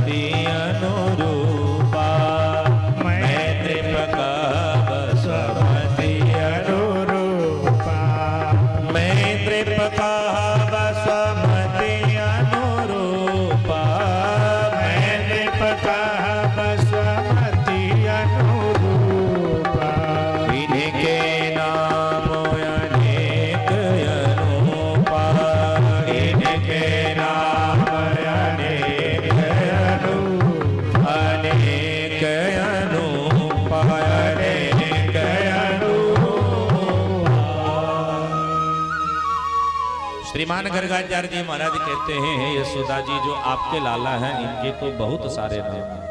बसुमती अनुरूपा, मैत्री प्रकाश बसुमती अनुरूपा, मैत्री प्रकाश बसुमती अनुरूपा, मैत्री प्रकाश बसुमती अनुरूपा। इनके नाम अनेक अनुपा, इनके नाम अनेक अनुपा, अनेक अनुपा, अनेक अनुपा। श्रीमान गर्गाचार्य जी महाराज कहते हैं, यशोदा जी जो आपके लाला हैं, इनके तो बहुत सारे नाम हैं,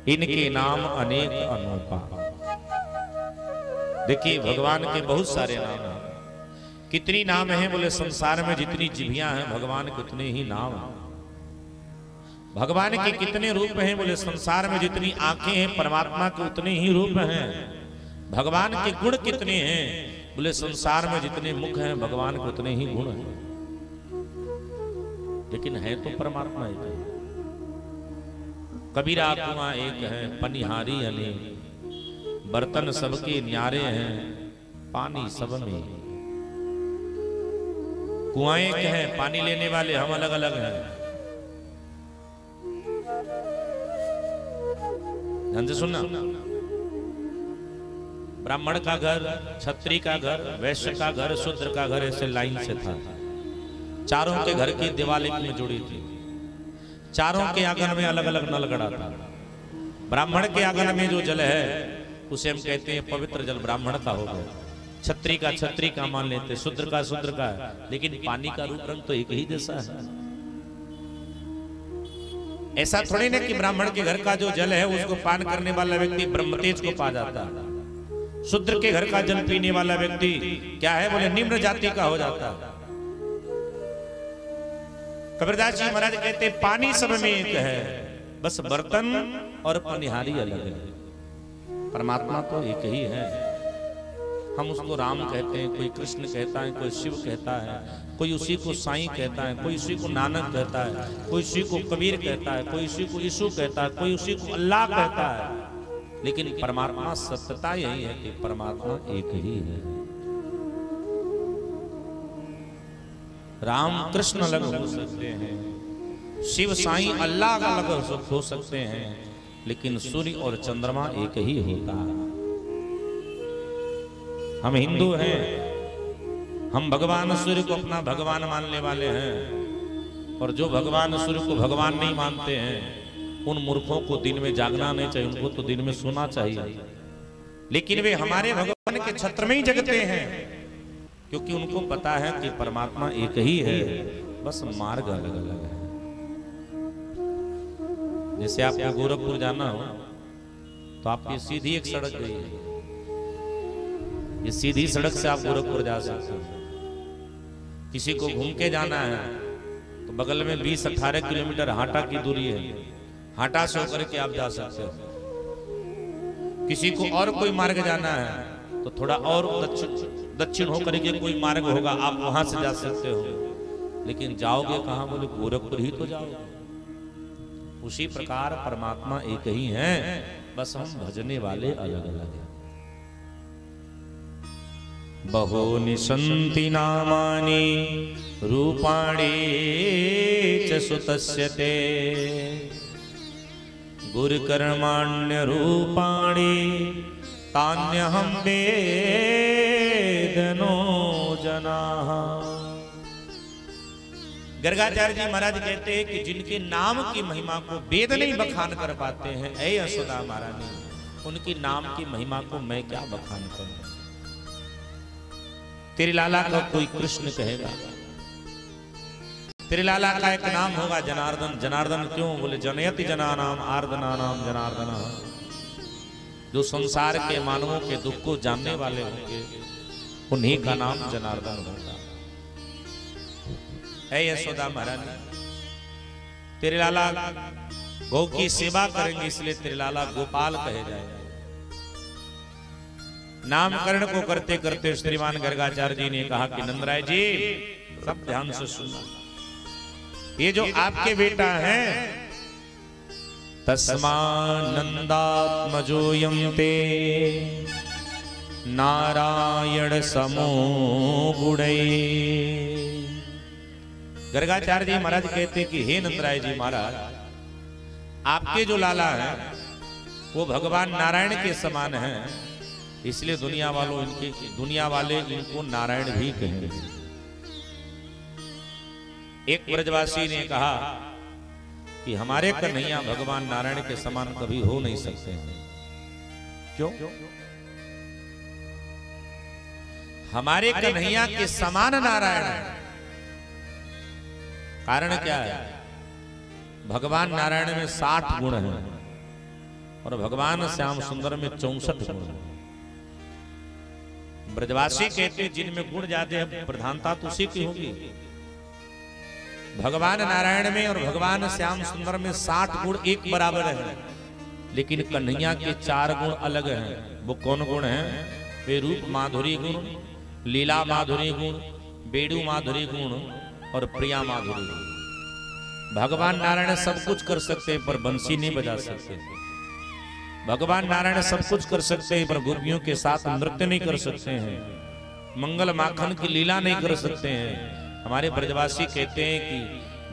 इनके नाम अनेक अनुपा। देखिए भगवान के बहुत सारे नाम हैं। कितनी नाम हैं? बोले संसार में जितनी जिभियां हैं भगवान के उतने ही नाम हैं। भगवान के कितने रूप हैं? बोले संसार में जितनी आंखें हैं परमात्मा के उतने ही रूप हैं। भगवान के गुण कितने हैं? बोले संसार में जितने मुख हैं भगवान के उतने ही गुण हैं। लेकिन है तो परमात्मा एक है। कबीरा कुआं एक है, पनिहारी अनेक, बर्तन सबके न्यारे हैं, पानी सब में। कुआं एक है, पानी लेने वाले हम अलग अलग हैं। ध्यान से सुनना, ब्राह्मण का घर, क्षत्रिय का घर, वैश्य का घर, शूद्र का घर, ऐसे लाइन से था। चारों के घर की दीवार एक में जुड़ी थी। चारों के आंगन में अलग अलग नल गड़ा था। ब्राह्मण के आंगन में जो जल है उसे हम कहते हैं पवित्र जल, ब्राह्मण का हो गया। क्षत्रिय का क्षत्रिय का मान लेते, शूद्र का शूद्र का, लेकिन पानी का रूप रंग तो एक ही जैसा है। ऐसा थोड़ी ना कि ब्राह्मण के घर का जो जल है उसको पान करने वाला व्यक्ति ब्रह्मतेज को पा जाता है, शूद्र के घर का जल पीने वाला व्यक्ति क्या है? बोले निम्न जाति का हो जाता है। कबीरदास जी महाराज कहते पानी सब में एक है, बस बर्तन और पनिहारी अलग है। परमात्मा तो एक ही है। हम उसको राम कहते हैं, कोई कृष्ण कहता है, कोई शिव कहता है, कोई उसी को साईं कहता है, कोई उसी को नानक कहता है, कोई उसी को कबीर कहता है, कोई उसी को यीशु कहता है, कोई उसी को अल्लाह कहता है। लेकिन परमात्मा सत्यता यही है कि परमात्मा एक ही है। राम कृष्ण अलग हो सकते हैं, शिव साईं अल्लाह अलग हो सकते हैं, लेकिन सूर्य और चंद्रमा एक ही होता है। हम हिंदू हैं, हम भगवान सूर्य को अपना भगवान मानने वाले हैं, और जो भगवान सूर्य को भगवान नहीं मानते हैं उन मूर्खों को दिन में जागना नहीं चाहिए, उनको तो दिन में सोना चाहिए। लेकिन वे हमारे भगवान के छत्र में ही जगते हैं, क्योंकि उनको पता है कि परमात्मा एक ही है, बस मार्ग अलग अलग है। जैसे आपको गोरखपुर जाना हो तो आपकी सीधी एक सड़क गई है, ये सीधी सड़क से आप गोरखपुर जा सकते हो। किसी को घूम के जाना है तो बगल में 20-18 किलोमीटर हाटा की दूरी है, हाटा से होकर के आप जा सकते हो। किसी को और कोई मार्ग जाना है तो थोड़ा और दक्षिण होकर के कोई मार्ग होगा, आप वहां से जा सकते हो। लेकिन जाओगे कहां? बोले गोरखपुर ही तो जाओगे। उसी प्रकार परमात्मा एक ही है, बस हम भजने वाले अलग अलग हैं। बहूनि सन्ति नामानि रूपाणि च सुतस्य ते, गुरुकर्माण्य रूपाणि तान्यहं वेदनो जनाः। गर्गाचार्य जी महाराज कहते हैं कि जिनके नाम की महिमा को वेद नहीं बखान कर पाते हैं, ऐ यशोदा महारानी, उनकी नाम की महिमा को मैं क्या बखान करूं। तेरे लाला का कोई कृष्ण कहेगा, तेरे लाला का एक नाम होगा जनार्दन। जनार्दन क्यों? बोले जनयति जनानाम आर्दनानाम जनार्दन। जो संसार के मानवों के दुख को जानने वाले होंगे उन्हीं का नाम जनार्दन होगा। ऐ यशोदा महारानी, तेरे लाला गौ की सेवा करेंगे, इसलिए तेरे लाला गोपाल कहे जाएंगे। नामकरण को करते करते श्रीमान गर्गाचार्य जी ने कहा कि नंदराय जी सब ध्यान से सुनना, ये जो आपके बेटा हैं तस्मानंदात्मजोयं ते नारायण समो गुणै। गर्गाचार्य जी महाराज कहते कि हे नंदराय जी महाराज, आपके जो लाला हैं वो भगवान नारायण के समान हैं, इसलिए दुनिया वाले इनको नारायण भी कहेंगे। एक ब्रजवासी ने कहा कि हमारे कन्हैया भगवान नारायण के समान कभी हो नहीं सकते हैं। क्यों? हमारे कन्हैया के समान नारायण है। कारण क्या है? भगवान नारायण में 60 गुण हैं और भगवान श्याम सुंदर में 64 गुण हैं। ब्रजवासी कहते हैं जिनमें गुण ज्यादा है प्रधानता तो उसी की होगी। भगवान नारायण में और भगवान श्याम सुंदर में 60 गुण एक बराबर है, लेकिन कन्हैया के 4 गुण अलग हैं। वो कौन गुण हैं? वे रूप माधुरी गुण, लीला माधुरी गुण, बेड़ू माधुरी गुण और प्रिया माधुरी गुण। भगवान नारायण सब कुछ कर सकते हैं पर बंसी नहीं बजा सकते। भगवान नारायण सब कुछ कर सकते हैं पर गोपियों के साथ नृत्य नहीं कर सकते हैं, मंगल माखन की लीला नहीं कर सकते हैं। हमारे ब्रजवासी कहते हैं कि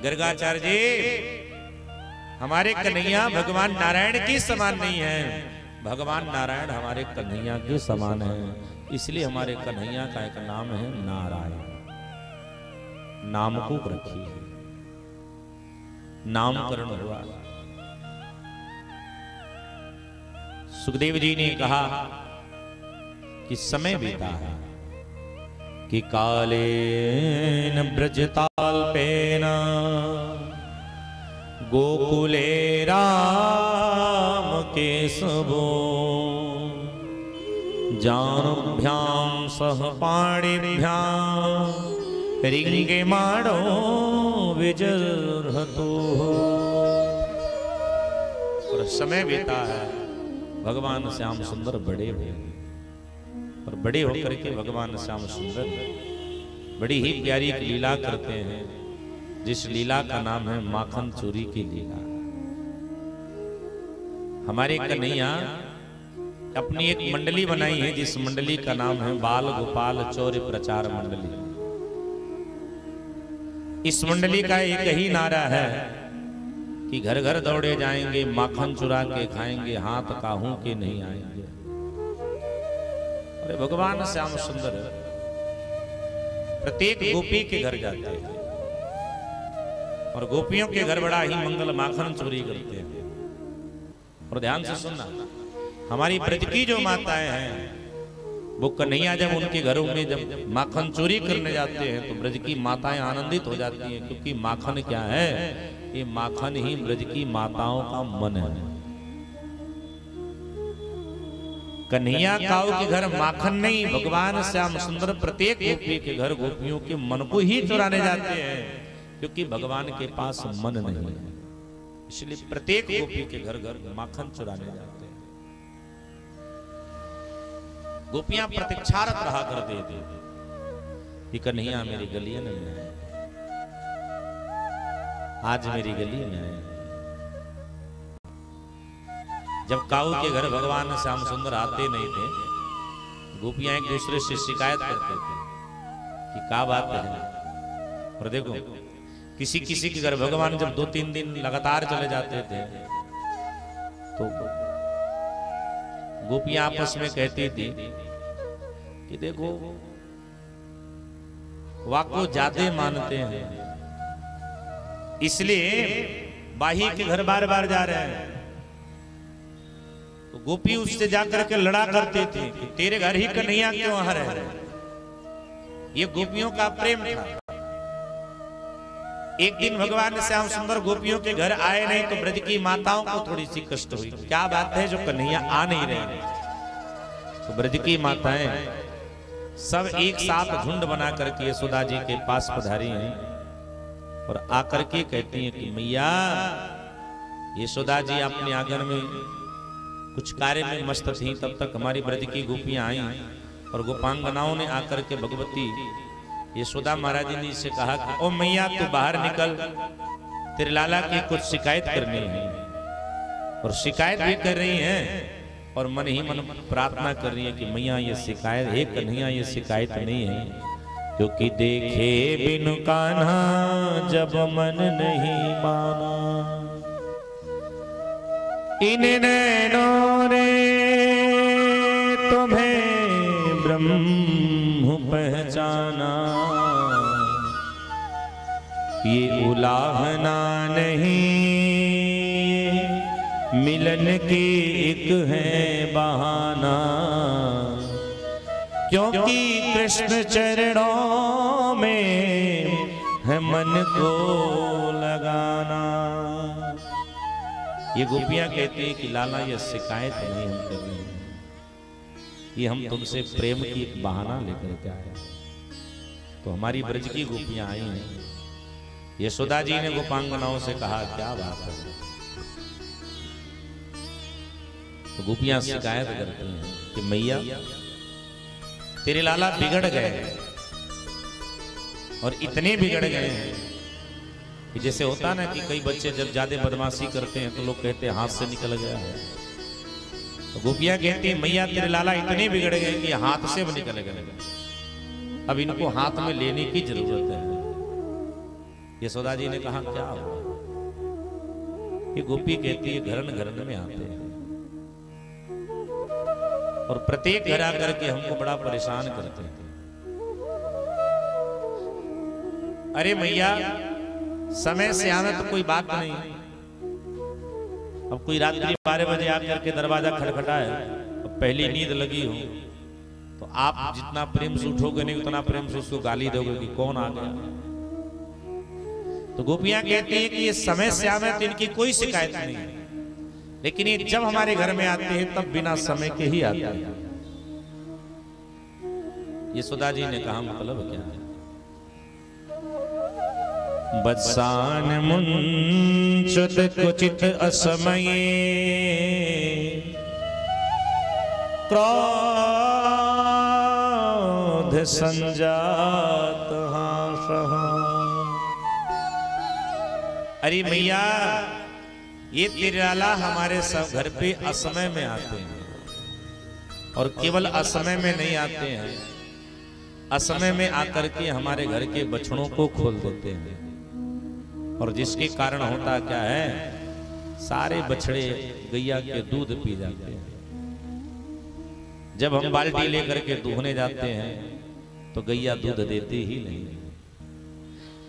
गर्गाचार्य जी, हमारे कन्हैया भगवान नारायण के समान नहीं है, भगवान नारायण हमारे कन्हैया के समान है, इसलिए हमारे कन्हैया का एक नाम है नारायण। नाम को रखिए, नामकरण हुआ। सुखदेव जी ने कहा कि समय बीता है कि कालेन ब्रजताल्पेन गोकुले राम केशवो जानुभ्यां सह पाणिभ्यां रिंगे माड़ो विजर्हतो। और समय बीता है, भगवान श्याम सुंदर बड़े हुए और बड़े होकर के भगवान श्याम सुंदर बड़ी ही प्यारी लीला करते हैं, जिस लीला का नाम है माखन चोरी की लीला। हमारे कन्हैया अपनी एक मंडली बनाई है, जिस मंडली का नाम है बाल गोपाल चौर्य प्रचार मंडली। इस मंडली का एक ही नारा है कि घर घर दौड़े जाएंगे, माखन चुरा के खाएंगे, हाथ काहू के नहीं आएंगे। अरे भगवान श्याम सुंदर प्रत्येक गोपी के घर जाते हैं और गोपियों के घर बड़ा ही मंगल माखन चोरी करते हैं। और ध्यान से सुनना, हमारी ब्रज की जो माताएं हैं वो कन्हैया जब उनके घरों में जब माखन चोरी करने जाते हैं तो ब्रज की माताएं आनंदित हो जाती हैं, क्योंकि माखन क्या है? ये माखन ही ब्रज की माताओं का मन है। कन्हैया काऊ के घर माखन नहीं, भगवान श्याम सुंदर प्रत्येक गोपी के घर गोपियों के मन को ही चुराने जाते हैं, क्योंकि भगवान के पास मन नहीं है, इसलिए प्रत्येक गोपी के घर घर माखन चुराने जाते हैं। गोपियां प्रतीक्षारत रहा करते थे कि कन्हैया मेरी गलियन में है, आज मेरी गली में है। जब काऊ के घर भगवान श्याम सुंदर आते नहीं थे, गोपियां एक दूसरे से शिकायत करते थे कि क्या बात है। और देखो किसी किसी के घर भगवान जब 2-3 दिन लगातार चले जाते थे तो गोपियां आपस में कहती थी कि देखो वाको ज्यादा मानते हैं, इसलिए बाही के घर बार बार जा रहे हैं। तो गोपी उससे जाकर के लड़ा करते थे कि तेरे घर ही कन्हैया क्यों आ रहे हैं। ये गोपियों का प्रेम था। एक दिन भगवान श्याम सुंदर गोपियों के घर आए नहीं तो ब्रज की माताओं को थोड़ी सी कष्ट हुई, क्या बात है जो कन्हैया आ नहीं रहे। तो ब्रज की माताएं सब एक साथ झुंड बना करके यशोदा जी के पास पधारी हैं और आकर के कहती हैं कि मैया, यशोदा जी अपने आंगन में कुछ कार्य में मस्त थी, तब तक हमारी ब्रज की गोपियां आई और गोपांगनाओं ने आकर के भगवती यशोदा महाराज ने से कहा कि ओ मैया तू बाहर निकल, तेरे लाला की कुछ शिकायत करनी है। और शिकायत भी कर रही हैं और मन ही मन प्रार्थना कर रही है कि मैया ये शिकायत है कन्हैया, ये शिकायत नहीं है, क्योंकि देखे बिनु कान्हा जब मन नहीं माना, इन नैनों ने तुम्हें ब्रह्म पहचाना, ये उलाहना नहीं मिलन की एक है बहाना, क्योंकि कृष्ण चरणों में है मन को लगाना। ये गोपियां कहती है कि लाला ये शिकायत नहीं हम कर रहे हैं, ये हम तुमसे प्रेम की एक बहाना लेकर के आए। तो हमारी ब्रज की गोपियां आई हैं। यशोदा जी ने गोपांगनाओं से कहा क्या बात है, तो गोपियां शिकायत करती हैं कि मैया तेरे लाला बिगड़ गए और इतने बिगड़ गए हैं कि जैसे होता ना कि कई बच्चे जब ज्यादा बदमाशी करते हैं तो लोग कहते हैं हाथ से निकल गया है। तो गोपियां कहती हैं मैया तेरे लाला इतने बिगड़ गए कि हाथ से भी निकल गए, अब इनको हाथ में लेने की जरूरत है। यशोदा जी ने कहा क्या हुआ? ये गोपी कहती है घरन घरन में आते हैं और प्रत्येक घर आकर के हमको बड़ा परेशान करते हैं। अरे मैया समय से आना तो कोई बात नहीं, अब कोई रात्रि 12 बजे आकर के दरवाजा खटखटाए, अब पहली नींद लगी हो तो आप जितना प्रेम से उठोगे नहीं उतना प्रेम से उसको गाली दोगे कि कौन आ गया। तो गोपियां कहती हैं कि ये समय से आवे तो इनकी कोई शिकायत नहीं है, लेकिन ये जब हमारे घर में आते हैं तब बिना समय के ही आते हैं। यशोदा जी ने कहा मतलब क्या है? बत्सान मुंचुत कुचित असमये क्रोध संजात हासः। अरे मैया ये तेरे लाला हमारे सब घर पे असमय में आते हैं और केवल असमय में नहीं आते हैं, असमय में आकर के हमारे घर के बछड़ों को खोल देते हैं और जिसके कारण होता क्या है सारे बछड़े गैया के दूध पी जाते हैं। जब हम बाल्टी लेकर के दूहने जाते हैं तो गैया दूध देती ही नहीं।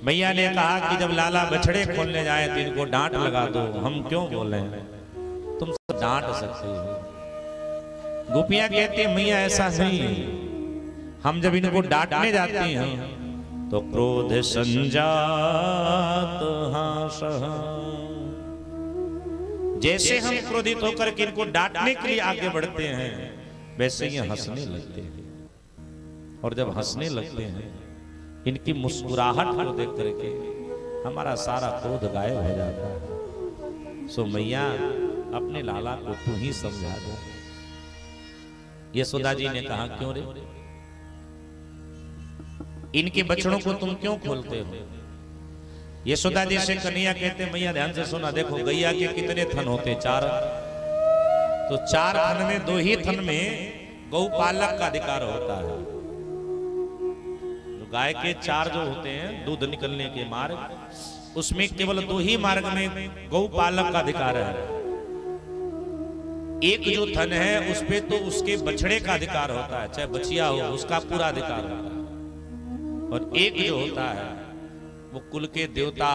मैया ने कहा कि जब लाला बछड़े खोलने जाए तो इनको डांट लगा दो। हम क्यों बोले, तुम सब डांट सकते हो। गोपियां कहती हैं मैया ऐसा नहीं है, हम जब इनको डांटने जाते हैं तो क्रोध संजात हासः, जैसे हम क्रोधित होकर के इनको डांटने के लिए आगे बढ़ते हैं वैसे ये हंसने लगते हैं और जब हंसने लगते हैं इनकी मुस्कुराहट को देख करके हमारा सारा क्रोध गायब हो जाता है। सो मैया अपने लाला को तू ही समझा दे। यशोदा जी ने कहा क्यों रे, इनके बछड़ों को तुम क्यों खोलते हो? यशोदा जी से कन्हैया कहते मैया ध्यान से सुना, देखो गैया के कितने थन होते? 4। तो 4 थन में 2 ही थन में गौपालक का अधिकार होता है। गाय के 4 जो होते हैं दूध निकलने के मार्ग, उसमें केवल 2 ही मार्ग में गौपालक का अधिकार है। एक जो थन है उस पे तो उसके बछड़े का अधिकार होता है, चाहे बछिया हो उसका पूरा अधिकार होता है। और एक जो होता है वो कुल के देवता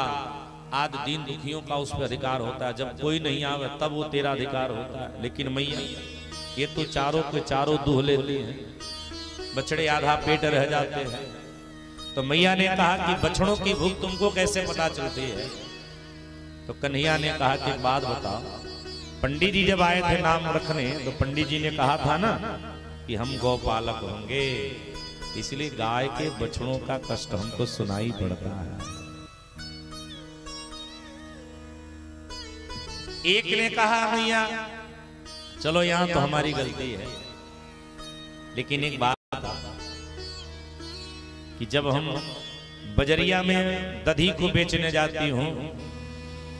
आदि दीन दुखियों का उस पर अधिकार होता है। जब कोई नहीं आवे तब वो तेरा अधिकार होता है। लेकिन मैया ये तो चारों के चारों दूह लेते हैं, बछड़े आधा पेट रह जाते हैं। तो मैया ने कहा कि बछड़ों की भूख तुमको कैसे पता चलती है? तो कन्हैया ने कहा कि बात बताओ, पंडित जी जब आए थे नाम रखने तो पंडित जी ने कहा था ना कि हम गौपालक होंगे, इसलिए गाय के बछड़ों का कष्ट हमको सुनाई पड़ता है। एक ने कहा भैया चलो यहां तो हमारी गलती है, लेकिन एक बात कि जब हम बजरिया में दधी को बेचने जाती हूं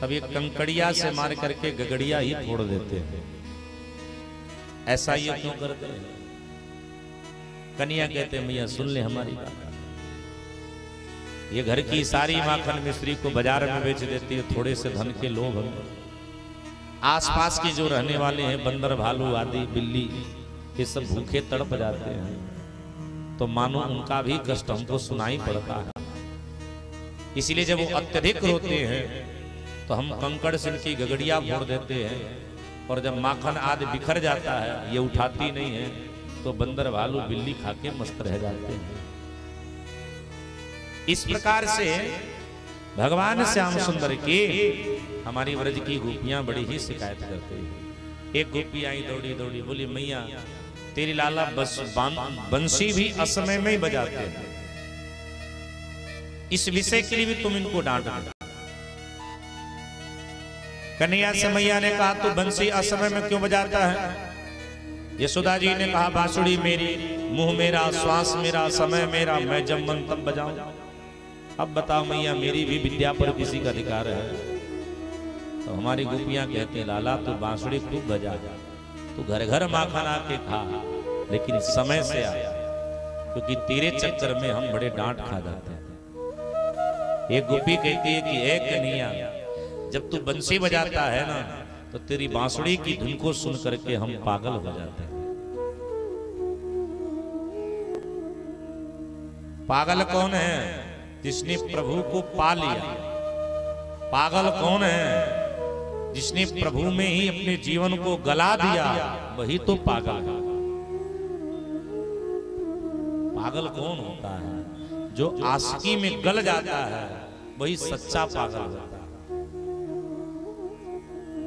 तब ये कंकड़िया से मार करके गगड़िया ही फोड़ देते हैं। ऐसा ये क्यों करते हैं? कन्या कहते हैं मैया सुन ले हमारी बात, ये घर की सारी माखन मिस्त्री को बाजार में बेच देती है थोड़े से धन के लोभ में। आसपास के जो रहने वाले हैं बंदर भालू आदि बिल्ली ये सब भूखे तड़प जाते हैं, तो मानो उनका भी कष्ट हमको सुनाई पड़ता है। इसीलिए जब वो अत्यधिक रोते हैं तो हम कंकड़ से इनकी गगड़िया फोड़ देते हैं, और जब माखन आदि बिखर जाता है ये उठाती नहीं है तो बंदर भालू बिल्ली खा के मस्त रह जाते हैं। इस प्रकार से भगवान श्याम सुंदर की हमारी व्रज की गोपियां बड़ी ही शिकायत करती है। एक गोपी आई दौड़ी दौड़ी बोली मैया तेरी लाला बंसी भी असमय में ही बजाते हैं, इस विषय के लिए भी तुम इनको डांटना। कन्हैया से मैया ने कहा तू बंसी असमय में क्यों बजाता है? यशोदा जी ने कहा बांसुरी मेरी, मुंह मेरा, श्वास मेरा, समय मेरा, मैं जब मन तब बजाऊं। अब बताओ मैया मेरी भी विद्या पर किसी का अधिकार है? तो हमारी गोपियां कहती हैं लाला तू बांसुरी खूब बजा, तू घर घर माखन आके खा, लेकिन समय से आया, क्योंकि तेरे चक्कर में हम बड़े डांट खा जाते हैं। एक गोपी कहती है कि एक कन्हैया जब तू बंसी बजाता है ना तो तेरी बांसुरी की धुन को सुन करके हम पागल हो जाते हैं। पागल कौन है? जिसने प्रभु को पा लिया। पागल कौन है? जिसने प्रभु में ही अपने जीवन को गला दिया, वही तो पागल है। पागल कौन होता है? जो आशिकी में गल जाता है वही सच्चा पागल होता है।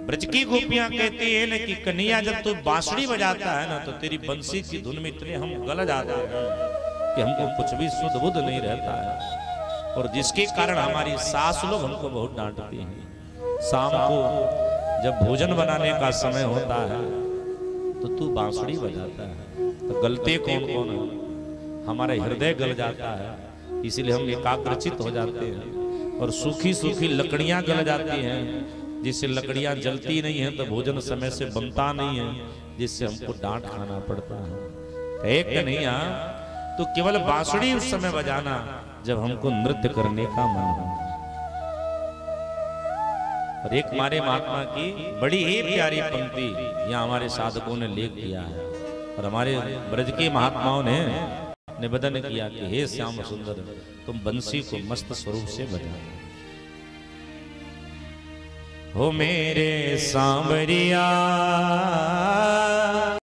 ब्रज की गोपियां कहती है ना कि कन्हैया जब तू बांसुरी बजाता है ना तो तेरी बंसी की धुन में इतने हम गल जाते हैं कि हमको कुछ भी शुद्ध बुद्ध नहीं रहता है, और जिसके कारण हमारी सास लोग हमको बहुत डांटती हैं। शाम को जब भोजन बनाने का समय होता है तो तू बांसुरी बजाता है, तो गलते कौन कौन है? हमारा हृदय गल जाता है, इसलिए हम एकाग्रचित हो जाते हैं, और सूखी सूखी लकड़ियां गल जाती हैं, जिससे लकड़ियां जलती नहीं है तो भोजन समय से बनता नहीं है, जिससे हमको डांट खाना पड़ता है। एक कन्हैया तो केवल बांसुरी उस समय बजाना जब हमको नृत्य करने का मन हो। और एक हमारे महात्मा की बड़ी ही प्यारी पंक्ति यहाँ हमारे साधकों ने लेख दिया है, और हमारे ब्रज के महात्माओं ने निवेदन किया कि हे श्याम सुंदर तुम बंसी को मस्त स्वरूप से बजाओ। हो मेरे सांवरिया